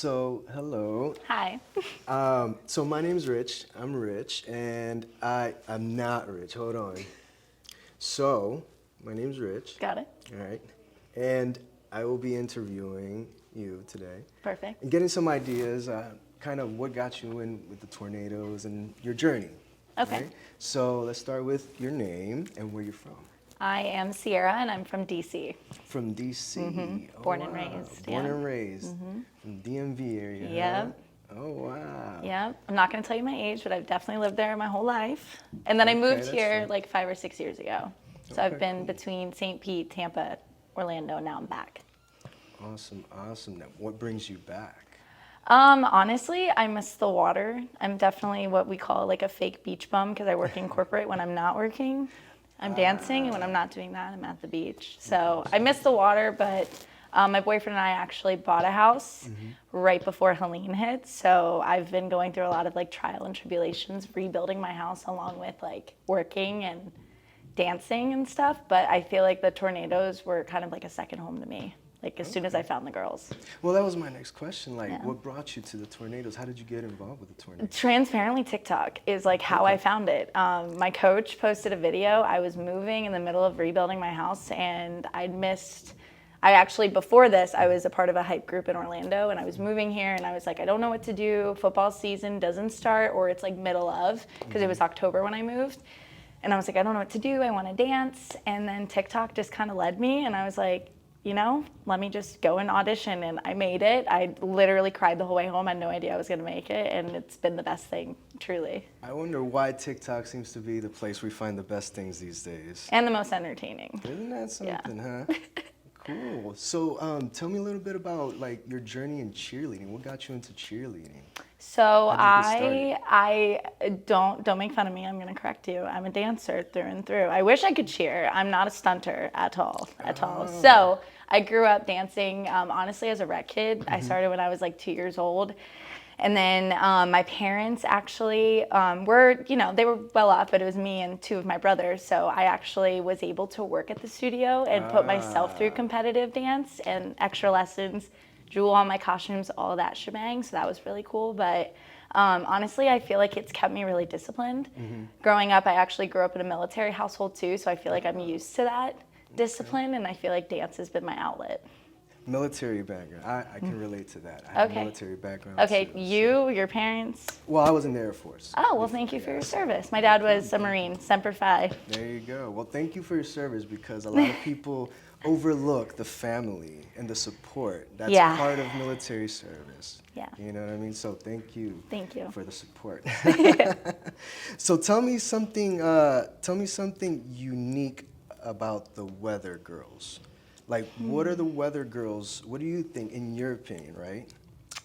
So, hello. Hi. So my name's Rich. I'm Rich, and I'm not Rich. Hold on. So, my name's Rich. Got it. All right. And I will be interviewing you today. Perfect. And getting some ideas, kind of what got you in with the tornadoes and your journey. Okay. Right? So, let's start with your name and where you're from. I am Sierra, and I'm from DC. From DC. Oh, Born and wow. raised, Born yeah. and raised. From DMV area. Yep. Huh? Oh, wow. Yeah, I'm not going to tell you my age, but I've definitely lived there my whole life. And then I moved that's here fine. like 5 or 6 years ago. So Okay, I've been cool. between St. Pete, Tampa, Orlando, and now I'm back. Awesome, awesome. Now, what brings you back? Honestly, I miss the water. I'm definitely what we call like a fake beach bum because I work in corporate when I'm not working. I'm dancing, and when I'm not doing that, I'm at the beach. So I miss the water, but my boyfriend and I actually bought a house right before Helene hit. So I've been going through a lot of like trial and tribulations, rebuilding my house along with like working and dancing and stuff. But I feel like the tornadoes were kind of like a second home to me, like as soon as I found the girls. Well, that was my next question. Like, Yeah. what brought you to the tornadoes? How did you get involved with the tornadoes? Transparently, TikTok is like how I found it. My coach posted a video. I was moving in the middle of rebuilding my house, and I actually, before this, I was a part of a hype group in Orlando, and I was moving here, and I was like, I don't know what to do. Football season doesn't start, or it's like middle of, because it was October when I moved. And I was like, I don't know what to do. I want to dance. And then TikTok just kind of led me, and I was like, you know, let me just go and audition. And I made it. I literally cried the whole way home. I had no idea I was going to make it. And it's been the best thing, truly. I wonder why TikTok seems to be the place we find the best things these days. And the most entertaining. Isn't that Yeah. something, huh? Cool. So, tell me a little bit about like your journey in cheerleading. What got you into cheerleading? So How did you get I don't make fun of me. I'm going to correct you. I'm a dancer through and through. I wish I could cheer. I'm not a stunter at all. So I grew up dancing, honestly, as a rec kid. I started when I was like 2 years old. And then my parents actually they were well off, but it was me and two of my brothers. So I actually was able to work at the studio and put myself through competitive dance and extra lessons, drew all my costumes, all that shebang. So that was really cool. But honestly, I feel like it's kept me really disciplined. Growing up, I actually grew up in a military household too. So I feel like I'm used to that discipline, and I feel like dance has been my outlet. Military background. I can relate to that. I have Okay. a military background. Okay, too, your parents. Well, I was in the Air Force. Oh, well, thank you for your service. My dad was a Marine, Semper Fi. There you go. Well, thank you for your service because a lot of people overlook the family and the support that's Yeah. part of military service. Yeah. You know what I mean? So thank you. Thank you. For the support. So tell me something unique about the Weather Girls. Like, what are the Weather Girls? What do you think, in your opinion, right?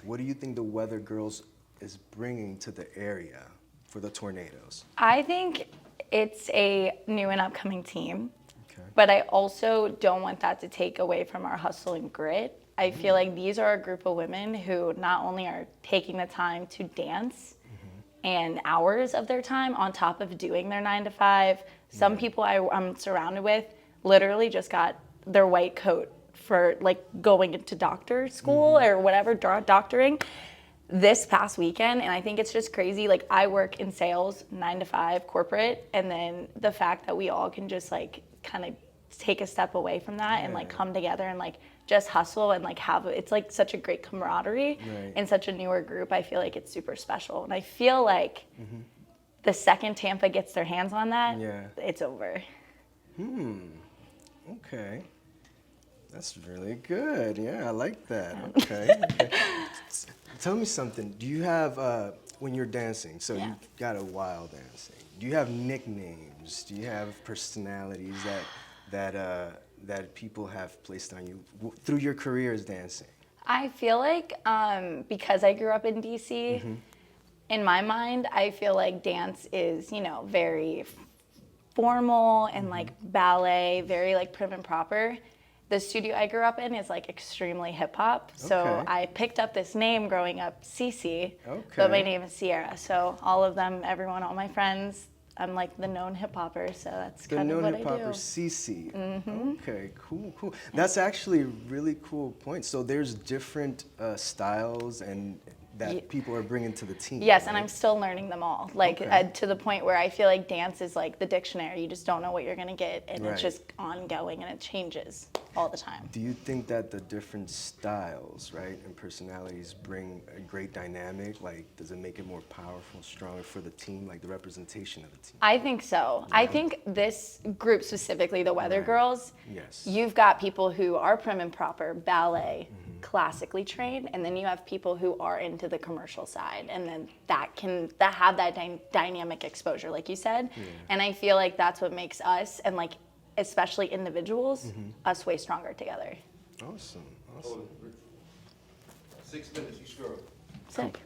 What do you think the Weather Girls is bringing to the area for the tornadoes? I think it's a new and upcoming team, Okay. but I also don't want that to take away from our hustle and grit. I feel like these are a group of women who not only are taking the time to dance and hours of their time on top of doing their 9 to 5. Some people I'm surrounded with literally just got their white coat for like going into doctor school or whatever, doctoring this past weekend. And I think it's just crazy. Like, I work in sales, 9 to 5 corporate. And then the fact that we all can just like kind of take a step away from that and like come together and like just hustle and like it's like such a great camaraderie in such a newer group. I feel like it's super special. And I feel like the second Tampa gets their hands on that, it's over. Okay. That's really good. Yeah, I like that. Okay. Tell me something. Do you have, when you're dancing, so you got a while dancing, do you have nicknames? Do you have personalities that people have placed on you through your career as dancing? I feel like because I grew up in DC, in my mind, I feel like dance is, very formal and like ballet, very like prim and proper. The studio I grew up in is like extremely hip hop. So I picked up this name growing up, Cece, but my name is Sierra. So all of them, everyone, all my friends, I'm like the known hip hopper, so that's The kind of known what hip I hopper do. Cece. Okay, cool. That's actually a really cool point. So there's different styles and that people are bringing to the team. Yes, and right? I'm still learning them all. Like Okay. to the point where I feel like dance is like the dictionary. You just don't know what you're gonna get, and Right. it's just ongoing and it changes all the time. Do you think that the different styles, right, and personalities bring a great dynamic? Like, does it make it more powerful, stronger for the team, like the representation of the team? I think so. I think this group specifically, the Weather Right. Girls, Yes. you've got people who are prim and proper, ballet, classically trained, and then you have people who are into the commercial side, and then that have that dynamic exposure, like you said. And I feel like that's what makes us, and like especially individuals, us way stronger together. Awesome. 6 minutes, you sure? Sick.